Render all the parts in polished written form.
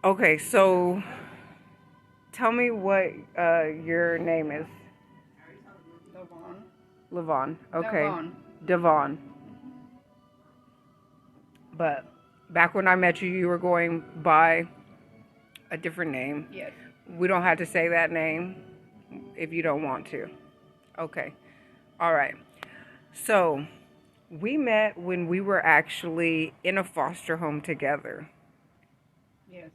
Okay, so tell me what your name is. Devon. Levon. Okay. Devon. Devon. But back when I met you, you were going by a different name. Yes. We don't have to say that name if you don't want to. Okay. All right. So we met when we were actually in a foster home together. Yes.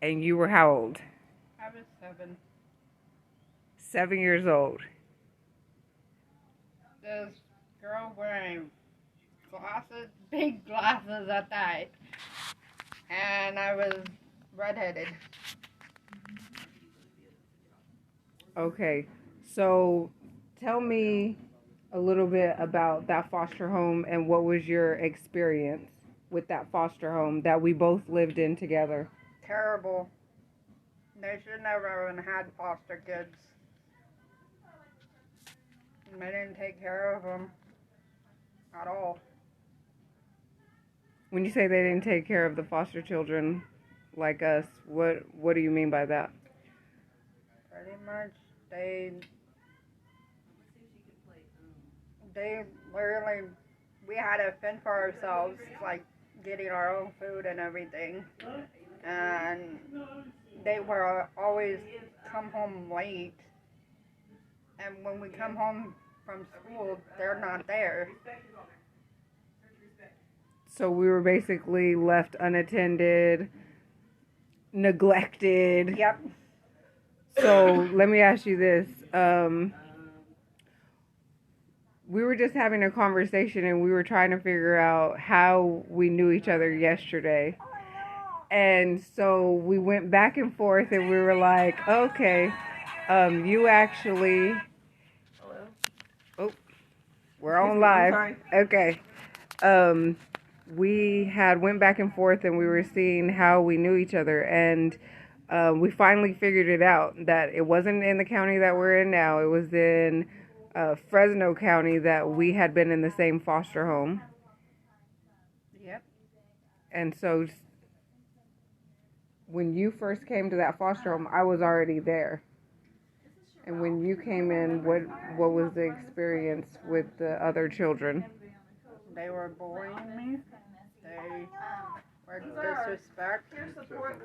And you were how old? I was 7. 7 years old. This girl wearing glasses, big glasses at that. And I was redheaded. Okay. So tell me a little bit about that foster home and what was your experience with that foster home that we both lived in together. Terrible. They should never have had foster kids. They didn't take care of them at all. When you say they didn't take care of the foster children like us, what do you mean by that? Pretty much, they literally, we had to fend for ourselves, like getting our own food and everything. And they were always come home late. And when we come home from school, they're not there. So we were basically left unattended, neglected. Yep. So let me ask you this. We were just having a conversation and we were trying to figure out how we knew each other yesterday. And so we went back and forth and we were like, okay, you actually... Oh, we're on live. Okay. We had went back and forth and we were seeing how we knew each other, and we finally figured it out that it wasn't in the county that we're in now. It was in Fresno County that we had been in the same foster home. Yep. And so when you first came to that foster home, I was already there. And when you came in, what was the experience with the other children? They were bullying me. They were disrespectful.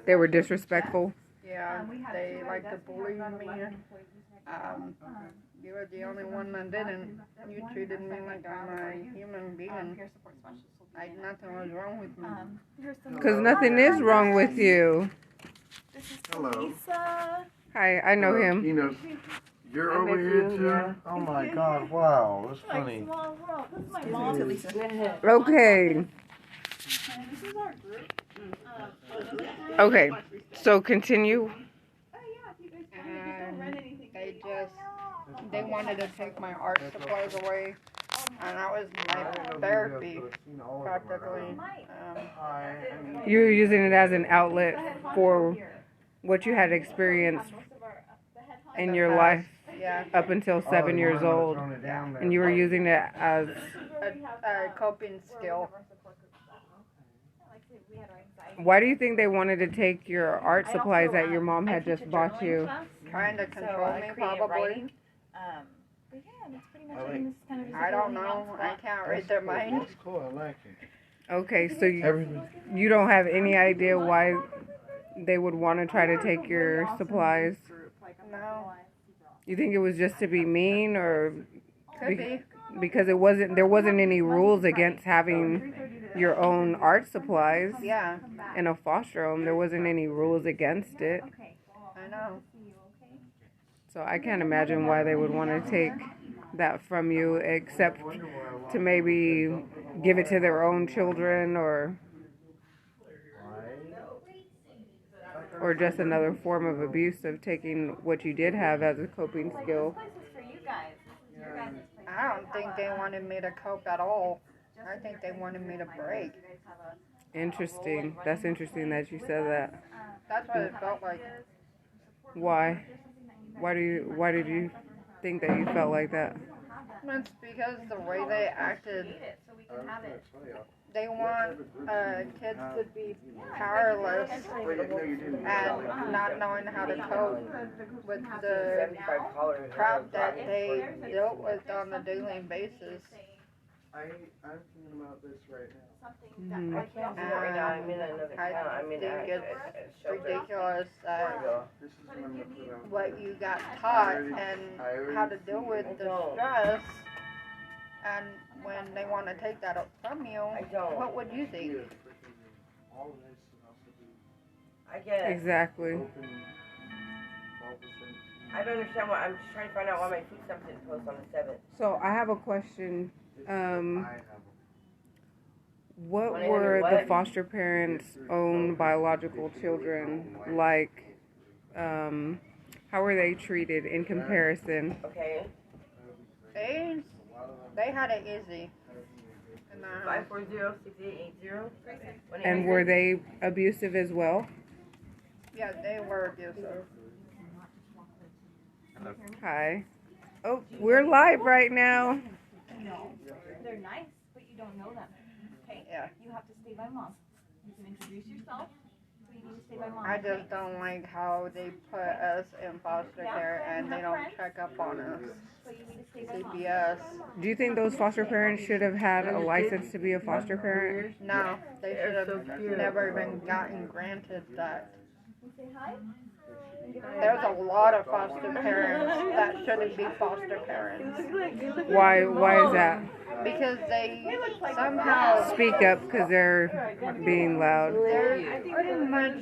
They were disrespectful? Yeah, they liked to bully me. You were the only one that didn't. You treated me like I'm a human being. Like nothing was wrong with me. Because nothing is wrong with you. Hello. Lisa. Hi, I know him. You know, you're over here too? Oh my God, wow, that's funny. Small world. This is my mom. Okay. This is our group. Okay, so continue. And they wanted to take my art supplies away. And that was my therapy, practically. You were using it as an outlet for what you had experienced in your life Yeah, up until 7 years old. And you were using it as... a coping skill. Why do you think they wanted to take your art supplies that your mom had just bought you? Trying to control me, probably. But yeah, that's pretty much it. This is kind of I don't know. I can't read their mind. That's cool, I like it. Okay, so you don't have any idea why they would want to try to take your supplies? No. You think it was just to be mean, or Could be. because there wasn't any rules against having your own art supplies Yeah, in a foster home? There wasn't any rules against it. I know. So I can't imagine why they would want to take that from you, except to maybe give it to their own children, or just another form of abuse of taking what you did have as a coping skill. I don't think they wanted me to cope at all. I think they wanted me to break. Interesting. That's interesting that you said that. That's what it felt like. Why? Why did you think that you felt like that? It's because the way they acted can have it. They want kids to be powerless and not knowing how to cope with the crap that they dealt with on a daily basis. I'm thinking about this right now. Something that I can't do it right now. I'm in another town. I think it's ridiculous that This is when I'm gonna put out. what you got taught and how to deal with the stress, and when they want to take that from you, what would you think? All of this and also do I get it. Exactly. open 12%. I don't understand why. I'm just trying to find out why my food stamps didn't post on the 7th. So I have a question. I have What 1-800 were what? the foster parents' own biological children like? How were they treated in comparison? Okay. They had it easy. And, 540-6880. And were they abusive as well? yeah, they were abusive. Hi. Oh, we're live right now. No. They're nice, but you don't know them. Okay? Yeah. You have to stay by mom. You can introduce yourself, but you need to stay by mom. I just don't like how they put us in foster care and they don't check up on us. So you need to stay by mom. CPS. Do you think those foster parents should have had a license to be a foster parent? No, they should have never even gotten granted that. Say hi. There's a lot of foster parents that shouldn't be foster parents Why is that? because they somehow Speak up because they're being loud. they're pretty much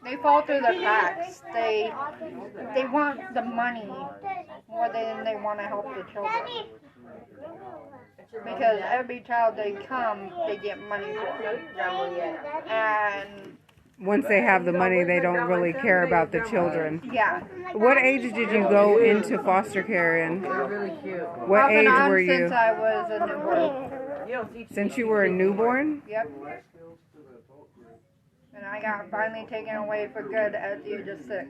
they fall through the cracks. They want the money more than they want to help the children. Because every child they come, they get money for. And Once they have the money, they don't really care about the children. yeah. What age did you go into foster care in? They're really cute. What Off and age on were you? since I was a newborn. You don't teach Since you were a newborn? Yep. And I got finally taken away for good at the age of 6.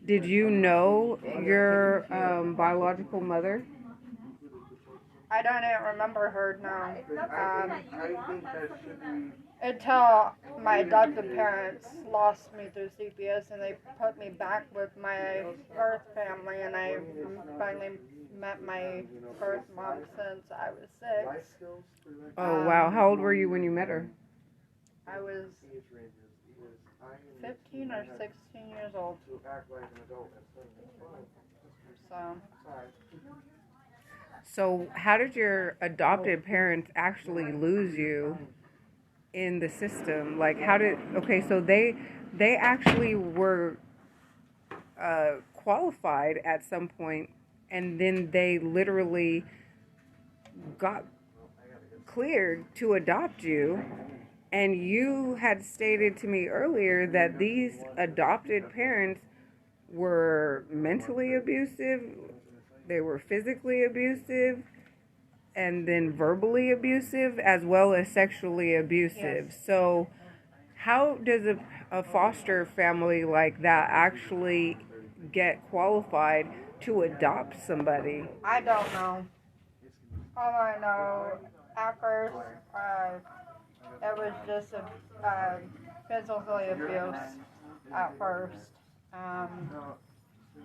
Did you know your biological mother? I don't even remember her now. I think that should be. Until my adoptive parents lost me through CPS and they put me back with my birth family, and I finally met my birth mom since I was 6. Oh, wow. How old were you when you met her? I was 15 or 16 years old. So how did your adopted parents actually lose you in the system? Like, okay, so they actually were qualified at some point, and then they literally got cleared to adopt you. And you had stated to me earlier that these adopted parents were mentally abusive, they were physically abusive, and then verbally abusive, as well as sexually abusive. Yes. So how does a foster family like that actually get qualified to adopt somebody? I don't know. All I know, at first, it was just a physically abuse at first.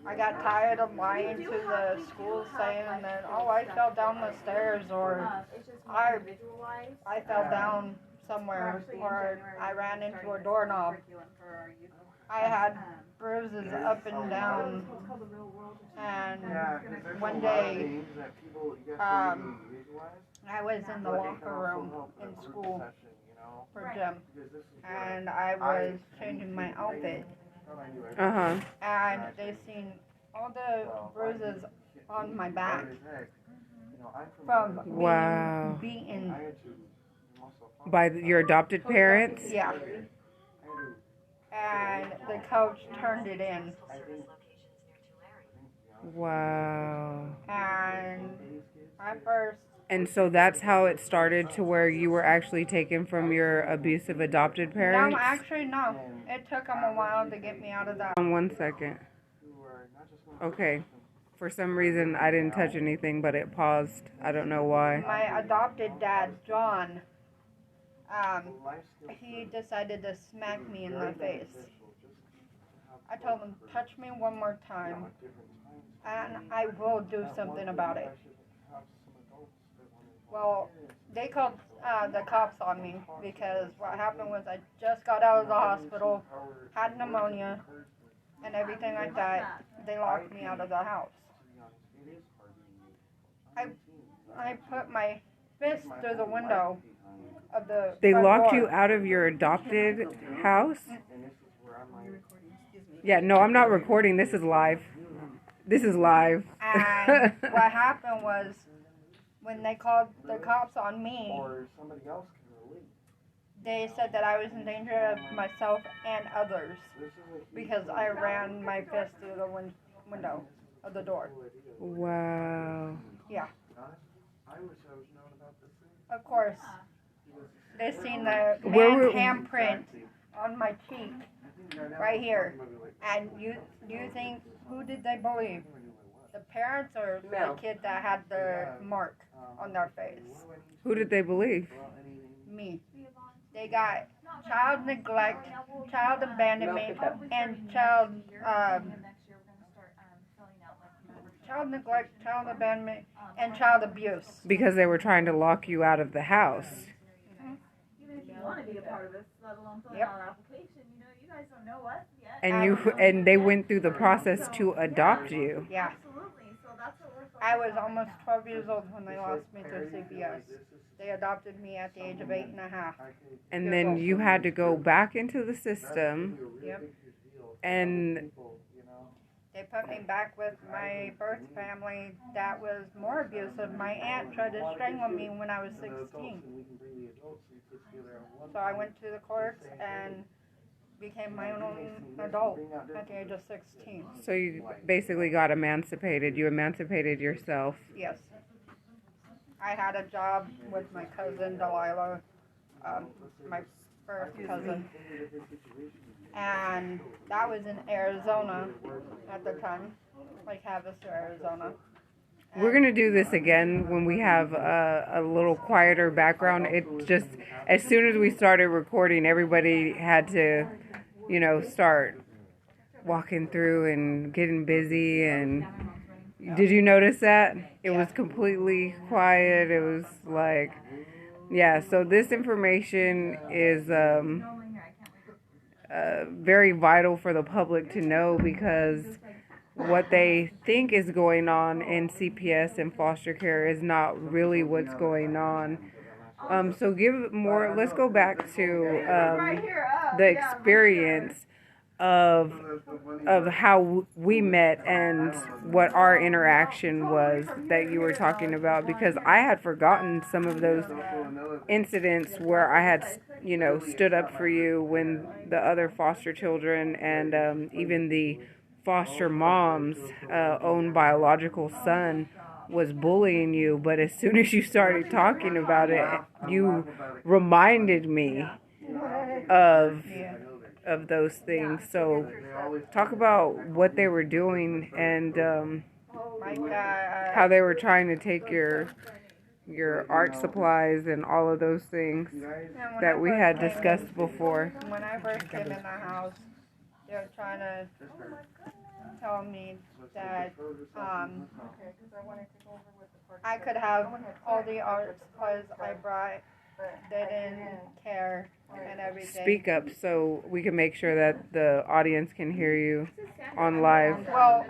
I got tired of lying to the school saying that, oh, I fell down the stairs, or I fell down somewhere, or I ran into a doorknob. I had bruises up and down, and one day I was in the locker room in school for gym, and I was changing my outfit. Uh-huh. And they seen all the bruises on my back from being Wow. beaten. By your adopted parents? Yeah. And the coach turned it in. Wow. And at first, And so that's how it started, to where you were actually taken from your abusive adopted no, parents? actually, no. It took them a while to get me out of that. 1 second. Okay. For some reason, I didn't touch anything, but it paused. I don't know why. My adopted dad, John, he decided to smack me in the face. I told him, touch me one more time, and I will do something about it. Well, they called the cops on me because what happened was I just got out of the hospital, had pneumonia, and everything like that. They locked me out of the house. I put my fist through the window of the They front locked door. you out of your adopted house? Yeah, no, I'm not recording. This is live. This is live. And what happened was, when they called the cops on me, they said that I was in danger of myself and others because I ran my fist through the window of the door. Wow. Yeah. Of course, they seen the man's handprint on my cheek, right here. And you think, who did they believe? The parents or the kid that had the mark on their face? Who did they believe? Me. They got child neglect, child abandonment, and child neglect, child abandonment, and child abuse. Because they were trying to lock you out of the house. Even if you want to be a part of this, let alone filling Yep. out an application, you guys don't know us yet. And they went through the process to adopt you. Yeah. Absolutely. So that's what we're I was almost 12 years old when they lost me through CPS. They adopted me at the age of 8.5. And then you had to go back into the system. Yep. And They put me back with my birth family that was more abusive. My aunt tried to strangle me when I was 16. So I went to the courts and became my own adult at the age of 16. so you basically got emancipated. You emancipated yourself. Yes. I had a job with my cousin Delilah, my first cousin. And that was in Arizona at the time, like Havasu, Arizona. We're going to do this again when we have a little quieter background. It just, as soon as we started recording, everybody had to, start walking through and getting busy. And did you notice that? It was completely quiet. It was like, yeah, so this information is very vital for the public to know because what they think is going on in CPS and foster care is not really what's going on. So let's go back to the experience of how we met and what our interaction was that you were talking about, because I had forgotten some of those incidents where I had, stood up for you when the other foster children and even the foster mom's own biological son was bullying you. But as soon as you started talking about it, you reminded me of those things. So talk about what they were doing and how they were trying to take your art supplies and all of those things that we had discussed before. When I first came in the house, they were trying to tell me that I could have all the art supplies I brought. They didn't care and everything. Speak up so we can make sure that the audience can hear you on live. Well,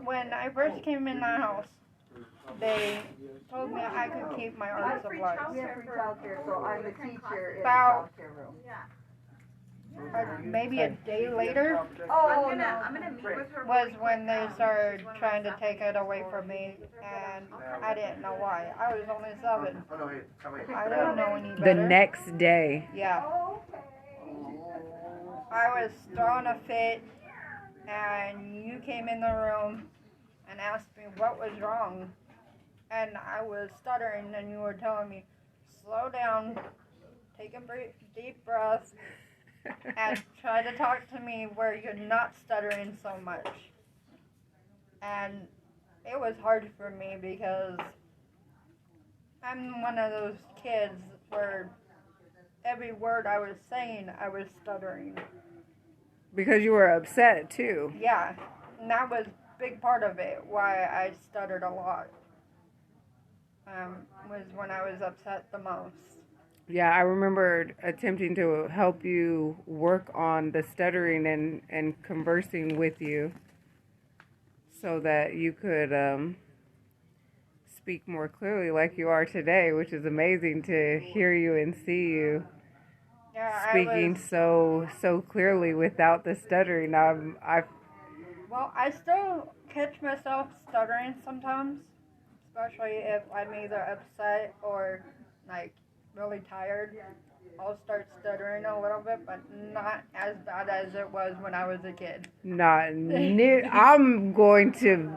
when I first came in the house, they told me I could keep my art supplies. We have free childcare, so I'm the teacher in the About childcare room. maybe a day later Oh, I'm gonna meet with her. was when they started trying to take it away from me, and I didn't know why. I was only 7. I didn't know any The better. next day. Yeah. I was throwing a fit, and you came in the room and asked me what was wrong. And I was stuttering, and you were telling me, slow down, take a deep breath, and try to talk to me where you're not stuttering so much. And it was hard for me because I'm one of those kids where every word I was saying, I was stuttering. Because you were upset too. Yeah, and that was a big part of it, why I stuttered a lot. Was when I was upset the most. Yeah, I remember attempting to help you work on the stuttering and conversing with you so that you could speak more clearly like you are today, which is amazing to hear you and see you Yeah, speaking so clearly without the stuttering. Well, I still catch myself stuttering sometimes, especially if I'm either upset or like really tired. I'll start stuttering a little bit, but not as bad as it was when I was a kid. Not near. I'm going to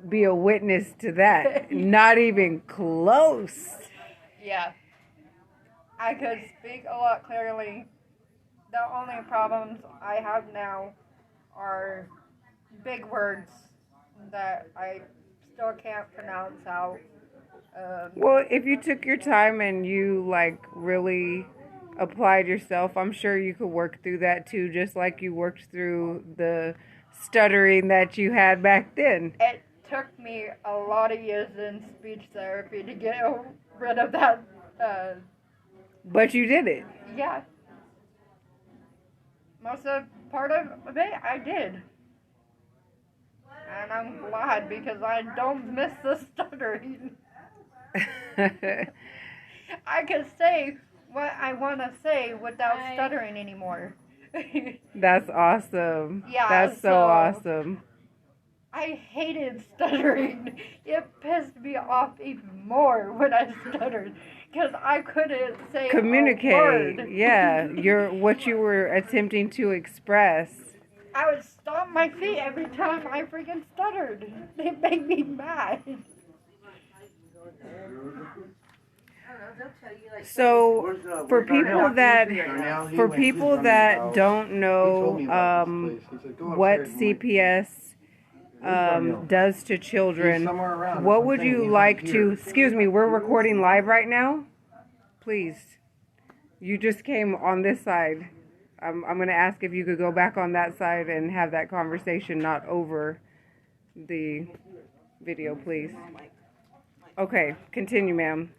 be a witness to that. Not even close. Yeah. I could speak a lot clearly. The only problems I have now are big words that I still can't pronounce out. Well, if you took your time and you like really applied yourself, I'm sure you could work through that too, just like you worked through the stuttering that you had back then. It took me a lot of years in speech therapy to get rid of that. But you did it. Yeah. Most of part of it I did. And I'm glad because I don't miss the stuttering. I can say what I want to say without stuttering anymore. That's awesome. Yeah, That's so awesome. I hated stuttering. It pissed me off even more when I stuttered because I couldn't say Communicate. a word. Yeah, what you were attempting to express. I would stomp my feet every time I freaking stuttered. It made me mad. So for people that don't know what CPS does to children, what would you like to, excuse me, we're recording live right now? Please. You just came on this side. I'm going to ask if you could go back on that side and have that conversation, not over the video, please. Okay, continue, ma'am.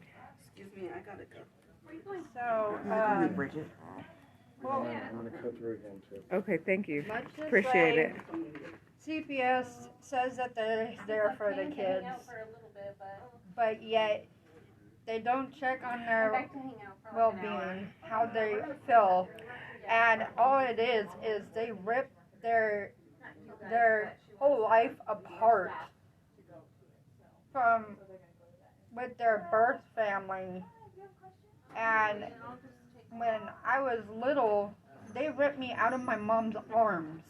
Excuse me, I gotta go. So, Bridget. well, I'm gonna cut through again too. Okay, thank you. let's just Appreciate say it. CPS says that they're there for the kids, but yet they don't check on their well-being, how they feel, and all it is they rip their whole life apart from with their birth family. And when I was little, they ripped me out of my mom's arms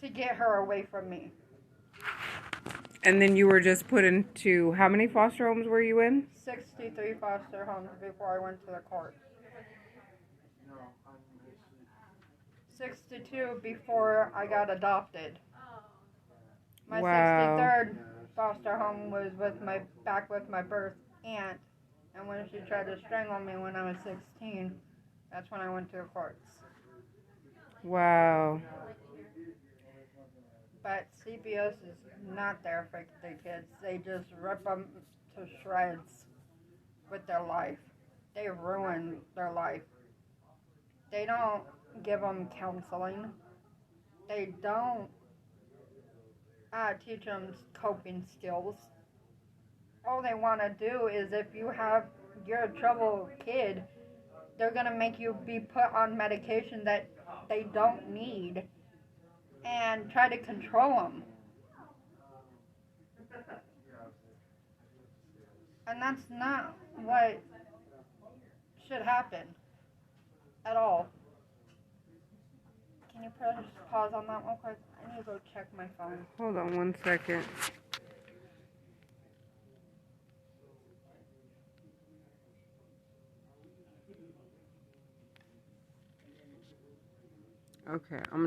to get her away from me. And then you were just put into, how many foster homes were you in? 63 foster homes before I went to the court. 62 before I got adopted. My Wow. 63rd foster home was back with my birth aunt, and when she tried to strangle me when I was 16, that's when I went to the courts. Wow. But CPS is not there for the kids. They just rip them to shreds with their life. They ruin their life. They don't give them counseling. They don't teach them coping skills. All they want to do is if you're a troubled kid, they're going to make you be put on medication that they don't need and try to control them. And that's not what should happen at all. Can you press pause on that one quick? I need to go check my phone. Hold on one second. Okay, I'm gonna